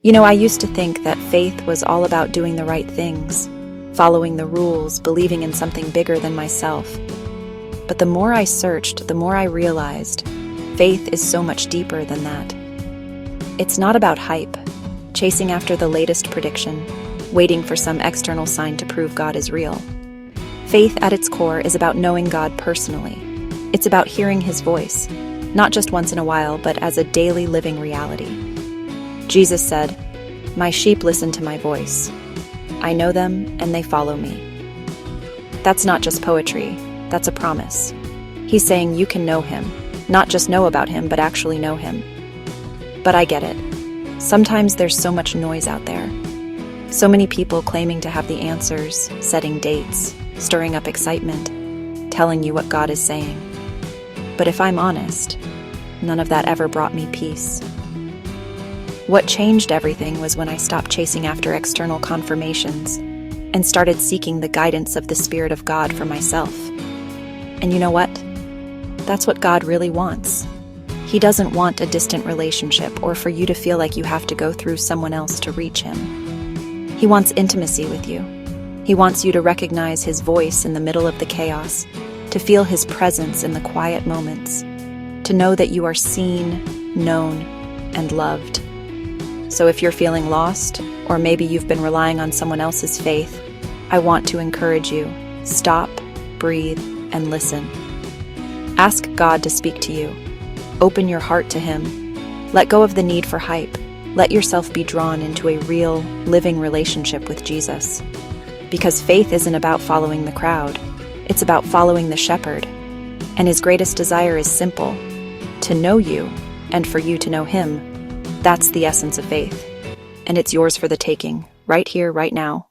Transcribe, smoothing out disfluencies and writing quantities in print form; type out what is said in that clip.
I used to think that faith was all about doing the right things, following the rules, believing in something bigger than myself. But the more I searched, the more I realized faith is so much deeper than that. It's not about hype, chasing after the latest prediction, waiting for some external sign to prove God is real. Faith at its core is about knowing God personally. It's about hearing His voice, not just once in a while, but as a daily living reality. Jesus said, "My sheep listen to my voice. I know them and they follow me." That's not just poetry, that's a promise. He's saying you can know Him, not just know about Him, but actually know Him. But I get it. Sometimes there's so much noise out there. So many people claiming to have the answers, setting dates, stirring up excitement, telling you what God is saying. But if I'm honest, none of that ever brought me peace. What changed everything was when I stopped chasing after external confirmations and started seeking the guidance of the Spirit of God for myself. And you know what? That's what God really wants. He doesn't want a distant relationship or for you to feel like you have to go through someone else to reach Him. He wants intimacy with you. He wants you to recognize His voice in the middle of the chaos, to feel His presence in the quiet moments, to know that you are seen, known, and loved. So if you're feeling lost, or maybe you've been relying on someone else's faith, I want to encourage you. Stop, breathe, and listen. Ask God to speak to you. Open your heart to Him. Let go of the need for hype. Let yourself be drawn into a real, living relationship with Jesus. Because faith isn't about following the crowd. It's about following the shepherd. And His greatest desire is simple: to know you, and for you to know Him. That's the essence of faith. And it's yours for the taking, right here, right now.